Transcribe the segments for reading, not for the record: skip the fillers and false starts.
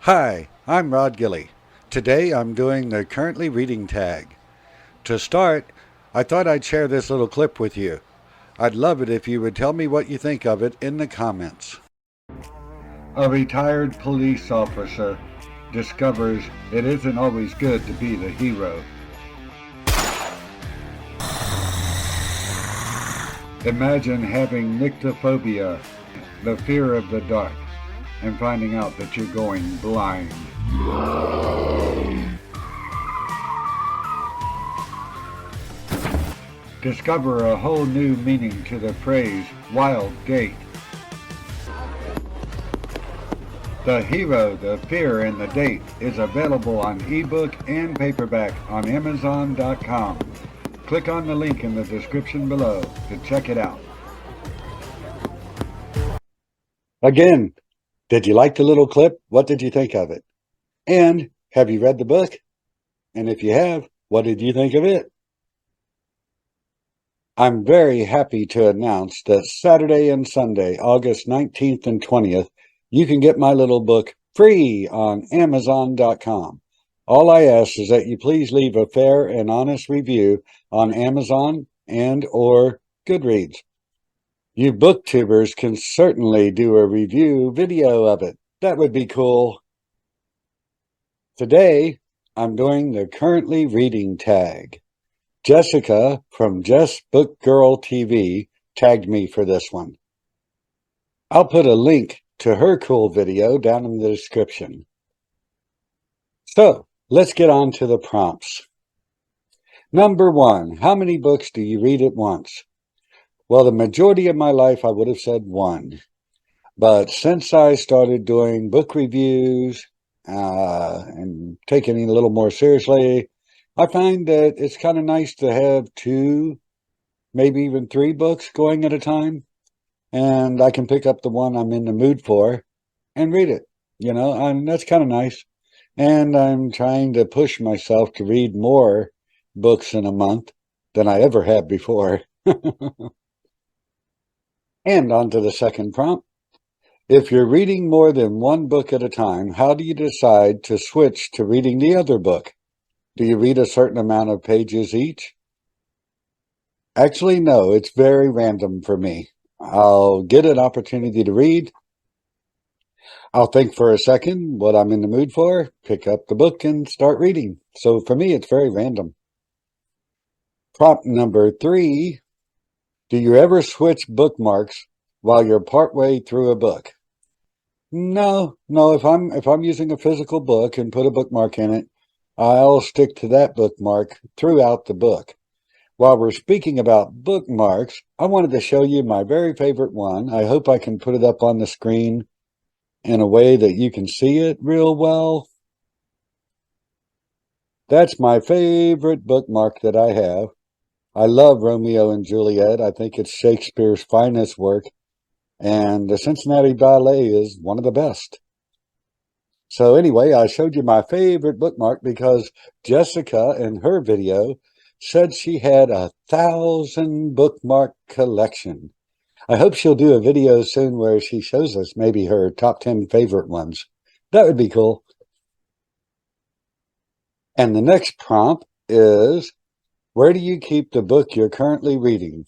Hi, I'm RodGilley. Today I'm doing the currently reading tag. To start, I thought I'd share this little clip with you. I'd love it if you would tell me what you think of it in the comments. A retired police officer discovers it isn't always good to be the hero. Imagine having nyctophobia, the fear of the dark, and finding out that you're going blind. Discover a whole new meaning to the phrase wild date. The Hero, the Fear, and the Date is available on ebook and paperback on Amazon.com. Click on the link in the description below to check it out. Again, did you like the little clip? What did you think of it? And have you read the book? And if you have, what did you think of it? I'm very happy to announce that Saturday and Sunday, August 19th and 20th, you can get my little book free on Amazon.com. All I ask is that you please leave a fair and honest review on Amazon and or Goodreads. You booktubers can certainly do a review video of it. That would be cool. Today, I'm doing the currently reading tag. Jessica from Just Book Girl TV tagged me for this one. I'll put a link to her cool video down in the description. So, let's get on to the prompts. Number 1, how many books do you read at once? Well, the majority of my life I would have said 1. But since I started doing book reviews and taking it a little more seriously, I find that it's kind of nice to have 2, maybe even 3 books going at a time. And I can pick up the one I'm in the mood for and read it, and that's kind of nice. And I'm trying to push myself to read more books in a month than I ever have before. And on to the second prompt. If you're reading more than 1 book at a time, how do you decide to switch to reading the other book? Do you read a certain amount of pages each? Actually, no, it's very random for me. I'll get an opportunity to read. I'll think for a second what I'm in the mood for, pick up the book and start reading. So for me, it's very random. Prompt number 3, do you ever switch bookmarks while you're partway through a book? No, if I'm using a physical book and put a bookmark in it, I'll stick to that bookmark throughout the book. While we're speaking about bookmarks, I wanted to show you my very favorite one. I hope I can put it up on the screen in a way that you can see it real well. That's my favorite bookmark that I have. I love Romeo and Juliet. I think it's Shakespeare's finest work, and the Cincinnati Ballet is one of the best. So anyway, I showed you my favorite bookmark because Jessica in her video said she had 1,000 bookmark collection. I hope she'll do a video soon where she shows us maybe her top 10 favorite ones. That would be cool. And the next prompt is, where do you keep the book you're currently reading?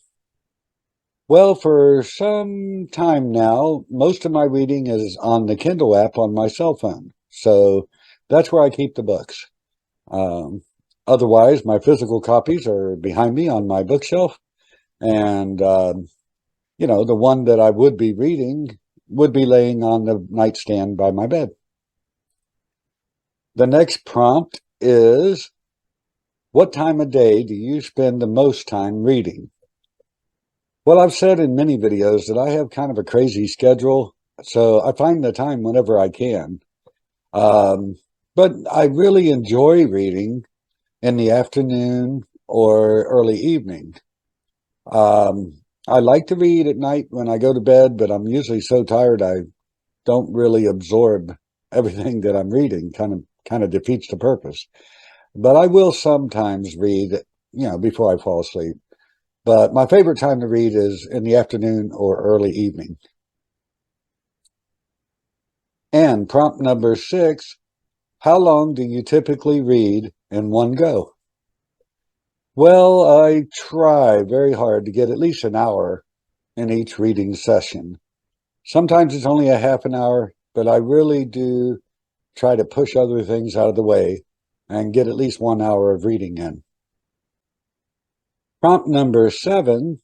Well, for some time now, most of my reading is on the Kindle app on my cell phone. So that's where I keep the books. Otherwise, my physical copies are behind me on my bookshelf. And, the one that I would be reading would be laying on the nightstand by my bed. The next prompt is, what time of day do you spend the most time reading? Well, I've said in many videos that I have kind of a crazy schedule, so I find the time whenever I can. But I really enjoy reading in the afternoon or early evening. I like to read at night when I go to bed, but I'm usually so tired I don't really absorb everything that I'm reading. Kind of defeats the purpose. But I will sometimes read, before I fall asleep. But my favorite time to read is in the afternoon or early evening. And prompt number 6, how long do you typically read in one go? Well, I try very hard to get at least an hour in each reading session. Sometimes it's only a half an hour, but I really do try to push other things out of the way and get at least 1 hour of reading in. Prompt number 7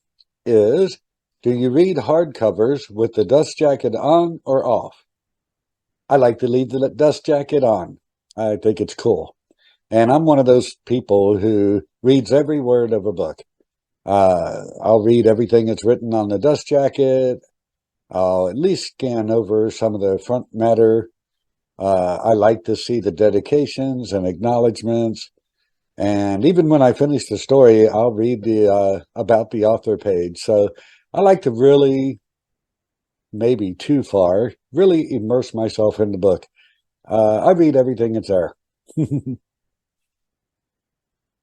is, do you read hardcovers with the dust jacket on or off? I like to leave the dust jacket on. I think it's cool. And I'm one of those people who reads every word of a book. I'll read everything that's written on the dust jacket. I'll at least scan over some of the front matter. I like to see the dedications and acknowledgments. And even when I finish the story, I'll read the about the author page. So I like to really, maybe too far, really immerse myself in the book. I read everything that's there.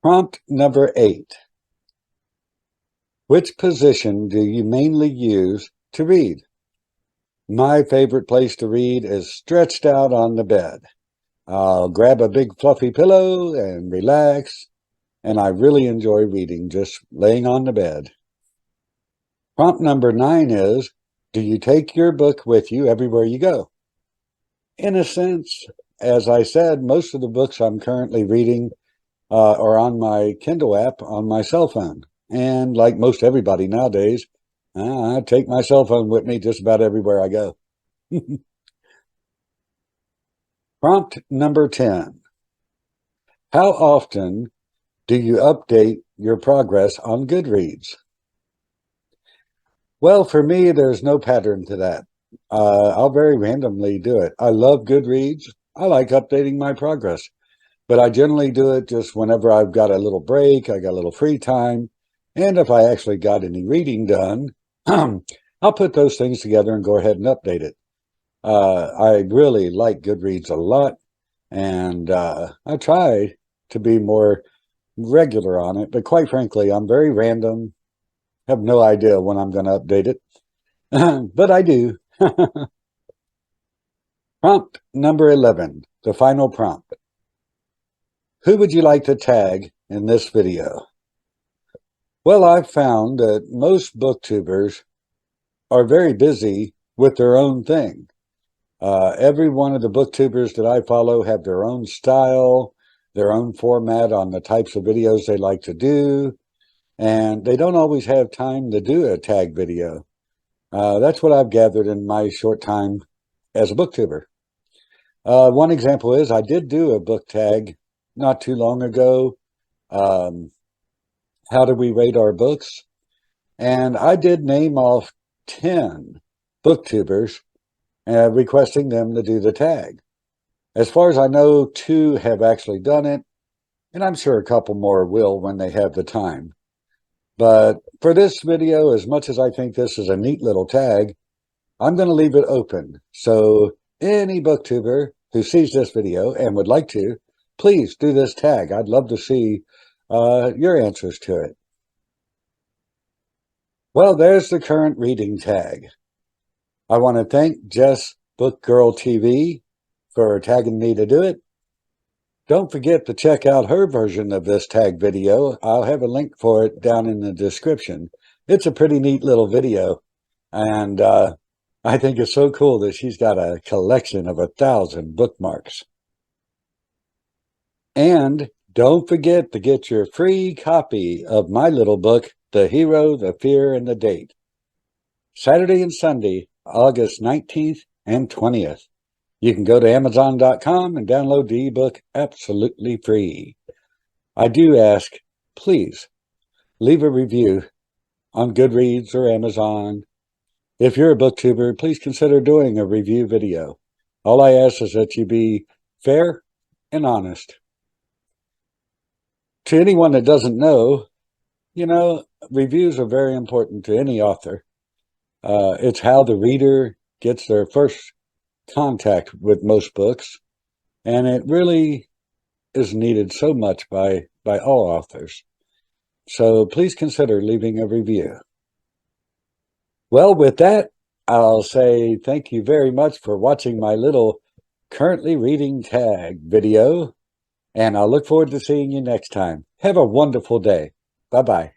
Prompt number 8. Which position do you mainly use to read? My favorite place to read is stretched out on the bed. I'll grab a big fluffy pillow and relax, and I really enjoy reading just laying on the bed. Prompt number 9 is, do you take your book with you everywhere you go? In a sense, as I said, most of the books I'm currently reading are on my Kindle app on my cell phone. And like most everybody nowadays, I take my cell phone with me just about everywhere I go. Prompt number 10. How often do you update your progress on Goodreads? Well, for me, there's no pattern to that. I'll very randomly do it. I love Goodreads. I like updating my progress, but I generally do it just whenever I've got a little break, I got a little free time, and if I actually got any reading done, I'll put those things together and go ahead and update it. I really like Goodreads a lot, and I try to be more regular on it, but quite frankly, I'm very random, have no idea when I'm going to update it, but I do. Prompt number 11, the final prompt. Who would you like to tag in this video? Well, I've found that most booktubers are very busy with their own thing. Every one of the booktubers that I follow have their own style, their own format on the types of videos they like to do, and they don't always have time to do a tag video. That's what I've gathered in my short time as a booktuber. One example is I did do a book tag not too long ago. How do we rate our books? And I did name off 10 booktubers requesting them to do the tag. As far as I know, 2 have actually done it, and I'm sure a couple more will when they have the time. But for this video, as much as I think this is a neat little tag, I'm going to leave it open. So any booktuber who sees this video and would like to, please do this tag. I'd love to see your answers to it. Well, there's the current reading tag. I want to thank Jess Book Girl TV for tagging me to do it. Don't forget to check out her version of this tag video. I'll have a link for it down in the description. It's a pretty neat little video, and I think it's so cool that she's got a collection of 1,000 bookmarks. And don't forget to get your free copy of my little book, The Hero, the Fear, and the Date. Saturday and Sunday, August 19th and 20th. You can go to Amazon.com and download the ebook absolutely free. I do ask, please, leave a review on Goodreads or Amazon. If you're a booktuber, please consider doing a review video. All I ask is that you be fair and honest. To anyone that doesn't know, reviews are very important to any author. It's how the reader gets their first contact with most books, and it really is needed so much by all authors. So please consider leaving a review. Well, with that, I'll say thank you very much for watching my little currently reading tag video, and I'll look forward to seeing you next time. Have a wonderful day. Bye-bye.